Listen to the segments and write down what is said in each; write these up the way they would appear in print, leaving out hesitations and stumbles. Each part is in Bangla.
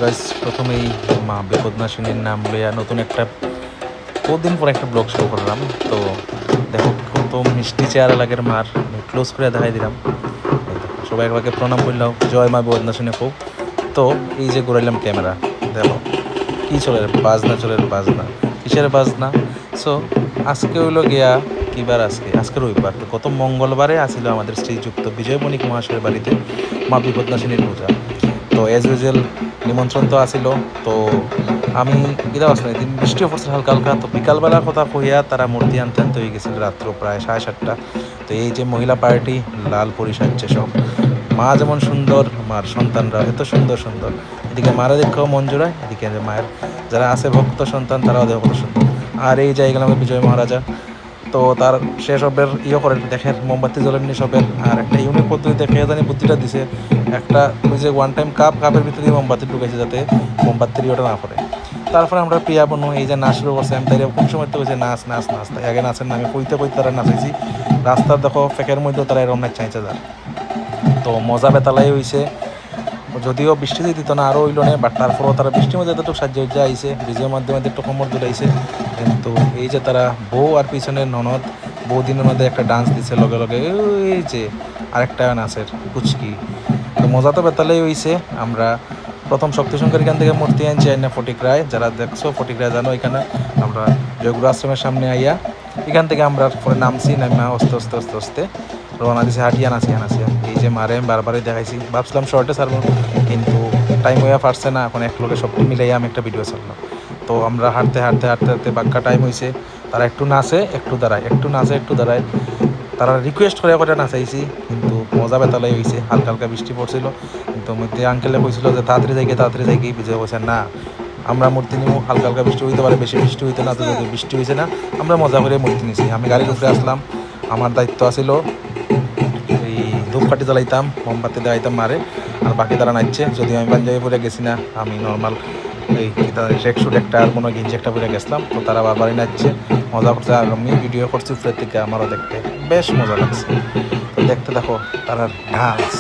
গাইস প্রথমেই মা বিপদনাশিনীর নাম লইয়া নতুন একটা বহুদিন পর একটা ব্লগ শুরু করলাম। তো দেখো কত মিষ্টি চেহারা লাগের মার ক্লোজ করে দেখাই দিলাম। এই দেখো সবাই একবারকে প্রণাম করলাম, জয় মা বিপদনাশিনী খুব। তো এই যে ঘুরাইলাম ক্যামেরা, দেখো কী চলে বাজনা, চলে বাজনা, কিসের বাজনা। সো আজকে হইলো গিয়া কিবার, আজকে রবিবার। তো গত মঙ্গলবারে আসিল আমাদের শ্রীযুক্ত বিজয় বণিক মহাশয়ের বাড়িতে মা বিপদনাশিনীর পূজা। তো অ্যাজ ইউজুয়াল নিমন্ত্রণ তো আসিল। তো আমি কিরা আসলে দিন বৃষ্টিও পড়ছে হালকা হালকা। তো বিকালবেলার কথা কইয়া তারা মূর্তি আনতে আনতে হয়ে গেছিল রাত্র প্রায় 7:30। তো এই যে মহিলা পার্টি লাল পরিসাজছে সব, মা যেমন সুন্দর মার সন্তানরা এত সুন্দর সুন্দর। এদিকে মারা দেখেও মন জোড়ায়, এদিকে মায়ের যারা আছে ভক্ত সন্তান তারাও দেখো কত সুন্দর। আর এই জায়গা আমাদের বিজয় মহারাজা, তো তার সে সবের করেন দেখেন মোমবাতি জ্বলেননি সবের। আর একটা ইউনিক পদ্ধতিতে খেয়ে জানি বুদ্ধিটা দিছে, একটা ওই যে ওয়ান টাইম কাপের ভিতরে দিয়ে মোমবাতি ঢুকেছে যাতে মোমবাতির ইয়েটা না পড়ে। তারপরে আমরা প্রিয়া বনু এই যে নাচ শুরু করছে। আমি তাই কোন সময় তো হয়েছে নাচ নাচ নাচ, তাই আগে নাচের নামে কইতে কইতে তারা নাচাইছি। রাস্তার দেখো ফেকের মধ্যেও তারা এরকম নাচ চাইছে যায়। তো মজা বেতালাই হয়েছে, যদিও বৃষ্টি দিত না আরও হইল না, বাট তারপরেও তারা বৃষ্টির মধ্যে এতটুকু সাহায্য আইসে, ভিডিওর মাধ্যমে একটু কোমর জুড়াইছে। কিন্তু এই যে তারা বউ আর পিছনের ননদ বহুদিনের মধ্যে একটা ডান্স দিছে লগে লগে, এই যে আরেকটা নাচের কুচকি। তো মজা তো বেতালেই হয়েছে। আমরা প্রথম শক্তিশঙ্কর এখান থেকে মূর্তি আনছি আইনা ফটিকরায়, যারা দেখছো ফটিকরায় জানো, এখানে আমরা জয়গুরু আশ্রমের সামনে আইয়া এখান থেকে আমরা পরে নামছি, নামা আস্তে আস্তে আস্তে আস্তে রওনা দিছি হাঁটিয়া নাচিয়া নাচিয়া। এই যে মারে আমি বারবারই দেখাইছি, ভাবছিলাম শর্টে ছাড়বো কিন্তু টাইম হইয়া পারছে না। এখন এক লোকে সবটি মিলাইয়া আমি একটা ভিডিও ছাড়লাম। তো আমরা হাঁটতে হাঁটতে হাঁটতে হাঁটতে বাক্কা টাইম হয়েছে। তারা একটু নাচে একটু দাঁড়ায়, একটু নাচে একটু দাঁড়ায়। তারা রিকোয়েস্ট করে করে নাচাইছি, কিন্তু মজা বেতালাই হয়েছে। হালকা হালকা বৃষ্টি পড়ছিল, কিন্তু মধ্যে আঙ্কেলে কইছিল যে তাড়াতাড়ি যাইকে বিজয় বলছে না আমরা মূর্তি নিব, হালকা হালকা বৃষ্টি হইতে পারে, বেশি বৃষ্টি হইতে না। তো যদি বৃষ্টি হয়েছে না, আমরা মজা করে মূর্তি নিয়েছি। আমি গাড়ির উপরে আসলাম, আমার দায়িত্ব আছিল এই ধূপকাঠি জ্বালাইতাম, মোমবাতি দেখাইতাম মারে, আর বাকি তারা নাচছে। যদিও আমি পাঞ্জাবি পরে গেছি না, আমি নর্মাল এই ট্রেক শুট একটা আর কোনো গেঞ্জি একটা পরে গেছিলাম। তো তারা বারবারই নাচছে, মজা করছে। আর আমি ভিডিও করছি উপরের থেকে, আমারও দেখতে বেশ মজা লাগছে। তো দেখতে দেখো তারা ডান্স,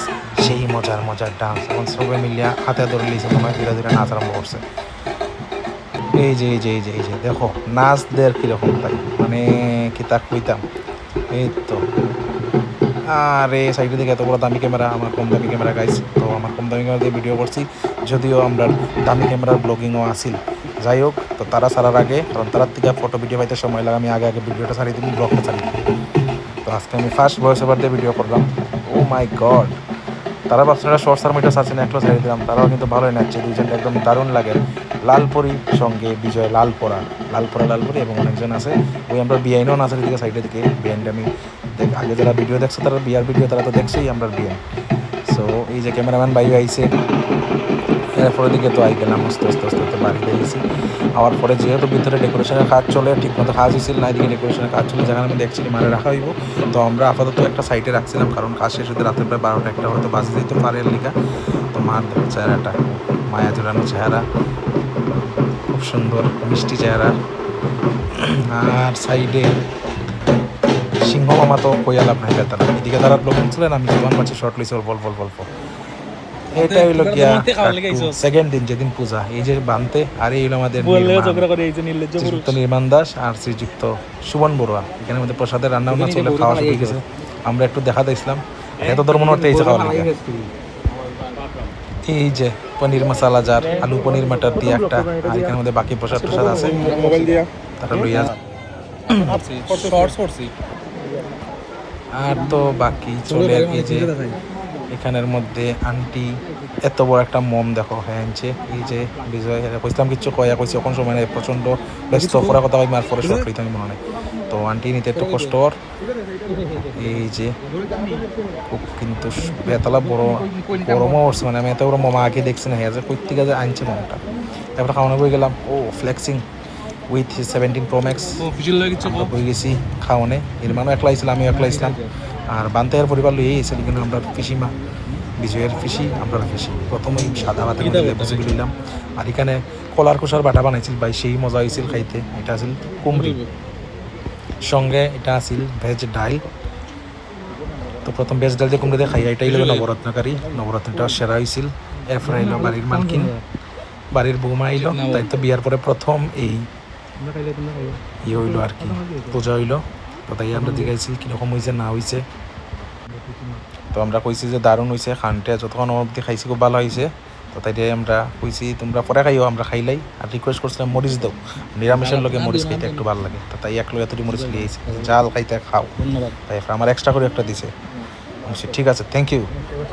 সেই মজার মজার ডান্স। এখন সবাই মিলিয়া হাতে ধরে লিয়েছে, মনে হয় ধীরে ধীরে নাচ আরম্ভ করছে। এই যে এই যে এই যে এই যে দেখো নাচদের কীরকম, তাই মানে কি তা কইতাম। এই তো আর এই সাইডের দিকে এত বড় দামি ক্যামেরা, আমার কম দামি ক্যামেরা গাইছে। তো আমার কম দামি ক্যামেরা দিয়ে ভিডিও করছি, যদিও আমরা দামি ক্যামেরার ব্লগিংও আসিল। যাই হোক, তো তারা ছাড়ার আগে, কারণ তারার থেকে ফটো ভিডিও পাইতে সময় লাগে, আমি আগে আগে ভিডিওটা ছাড়িয়ে দিই, ব্লগটা ছাড়িয়ে দিই। তো আজকে আমি ফার্স্ট ভয়েস ওভার দিয়ে ভিডিও করলাম। ও মাই গড, তারা ভাবছিলাম শর্টস আর মিটার আছে না, একটু ছাড়িয়ে দিলাম। তারাও কিন্তু ভালোই নাচছে, দুইজনটা একদম দারুণ লাগে। লালপরি সঙ্গে বিজয়, লালপরা লালপরি এবং অনেকজন আছে। ওই আমরা বিআইনও নাচের দিকে সাইডের দিকে বিআইনটা আমি আগে যারা ভিডিও দেখছো তারা বিয়ার ভিডিও তারা তো দেখছেই আমরা বিয়ান। সো এই যে ক্যামেরাম্যান বাইরে আইছে, এরপরের দিকে তো আই গেলাম আস্তে আস্তে আস্তে আস্তে বাড়ি গেছি। আবার পরে যেহেতু ভিতরে ডেকোরেশনের কাজ চলে, ঠিকমতো কাজ হয়েছিল না, এদিকে ডেকোরেশনের কাজ চলে, যেখানে আমি দেখছি মানে রাখা হইব। তো আমরা আপাতত একটা সাইডে রাখছিলাম, কারণ কাজ শেষ হতে রাতের প্রায় 12টা-1টা হয়তো বাজে যেত পারে লিগা। তো মার দেখো চেহারাটা, মায়া জোড়ানো চেহারা, খুব সুন্দর মিষ্টি চেহারা। আর সাইডে সিংহ মামা তো কইয়া লাভ নাই বেতারা, এদিকে তারা ব্লগিং ছিলেন, আমি জীবন বাঁচি শর্ট লিস বল। এটা হইলো গিয়া সেকেন্ড দিন, যেদিন পূজা। এই যে বানতে, আর এই হলো আমাদের শ্রীযুক্ত নির্মাণ দাস আর শ্রীযুক্ত সুবন বড়ুয়া। এখানে মধ্যে প্রসাদের রান্না বান্না চলে, খাওয়া শুরু গেছে। আমরা একটু দেখা দেখছিলাম, এত ধর্মনর্থে এই যে খাওয়া লাগে। এই যে পনির মশালা জার, আলু পনির মাটার দিয়ে একটা, আর এখানের মধ্যে বাকি প্রসাদ টসাদ আছে, তারা লইয়া আর তো বাকি চলে আর কি। যে এখানের মধ্যে আন্টি এত বড় একটা মম দেখো হ্যাঁ আনছে। এই যে বিজয় কইছিলাম কিচ্ছু কইছি, এখন সময় নেই, প্রচণ্ড ব্যস্ত করার কথা কই মার পরে শর্ট হইতে আমি মনে নেই। তো আন্টি নিতে একটু কষ্টকর। এই যে খুব কিন্তু বেতলা বড় গরমও উঠছে, মানে আমি এত বড় মমা আগে দেখছি না, হ্যাঁ যে কই থেকে যে আনছে মমটা। তারপরে খাওয়ানো বই গেলাম, ও ফ্লেক্সিং উইথ 17 Pro Max বই গেছি খাওয়ানে। এর মানও একলা ছিলাম, আমিও একলা ছিলাম, আর বান্তাইয়ের পরিবার লইয়ে এসেছিল। কিন্তু আমরা পিসিমা বিজয়ের পিসি, আমরা পিসি প্রথমেই সাদা ভাতের মধ্যে লেবু চিপে নিলাম। আর এখানে কলার খোসার বাটা বানাইছিল ভাই, সেই মজা হয়েছিল খাইতে। এটা আছিল কুমড়ি, সঙ্গে এটা আছিল ভেজ ডাল। তো প্রথম ভেজ ডাল দিয়ে কুমড়ি দিয়ে খাই, এটাই হলো নবরত্নকারী, নবরত্নটা সেরা হয়েছিল। এরপরে এলো বাড়ির মালকিন, বাড়ির বৌমা আইলো, তাই তো বিয়ার পরে প্রথম এই ইয়ে হইলো আর কি, পূজা হইলো। তো তাই আমরা জিজ্ঞাসি কীরকম হয়েছে না হয়েছে। তো আমরা কইছি যে দারুণ হয়েছে, খানটা যতক্ষণ অবধি খাইছি খুব ভালো হয়েছে। তো তাই আমরা কইছি তোমরা পরে খাইও, আমরা খাইলাই। আর রিকোয়েস্ট করছিলাম মরিচ দাও, নিরামিষের লগে মরিচ খাইতে একটু ভালো লাগে। তো তাই এক লগে এতটি মরিচ লিয়েছি, জাল খাইতে খাও। তাই আমার এক্সট্রা করে একটা দিছে। বলছি ঠিক আছে, থ্যাংক ইউ।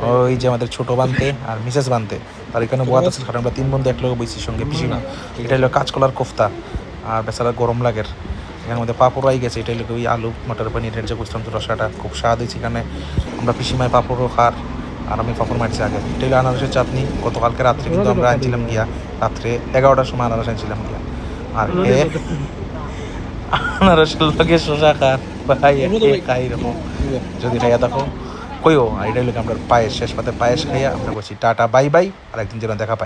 ওই যে আমাদের ছোটো বানতে আর মিসেস বানতে, তার এখানে বোয়াত আছে, কারণ আমরা 3 বন্ধু এক লগে বইছি সঙ্গে পিসিমা। এটা হলো কাঁচকলার কোফতা, আর বেচারা গরম লাগের। এখানের মধ্যে পাঁপড় আই গেছে, এটা হলো ওই আলু মটর পানির যে করছিলাম, তো রসাটা খুব স্বাদ হয়েছে। এখানে আমরা পিসিমায় পাঁপড়ও খার, আর আমি পাঁপড় মারছি আগে। এটা হলো আনারসের চাটনি, গতকালকে রাত্রে কিন্তু আমরা আনছিলাম গিয়া, রাত্রে 11টার সময় আনারস আনছিলাম গিয়া। আর আনারসের লগে শশা খার ভাই, খাই এরকম যদি খাইয়া থাকো কইও। আর এটা হলো আমরা পায়েস, শেষ পাতে পায়েস খাইয়া আমরা বলছি টাটা বাই বাই, আর একদিন যেন দেখা পাই।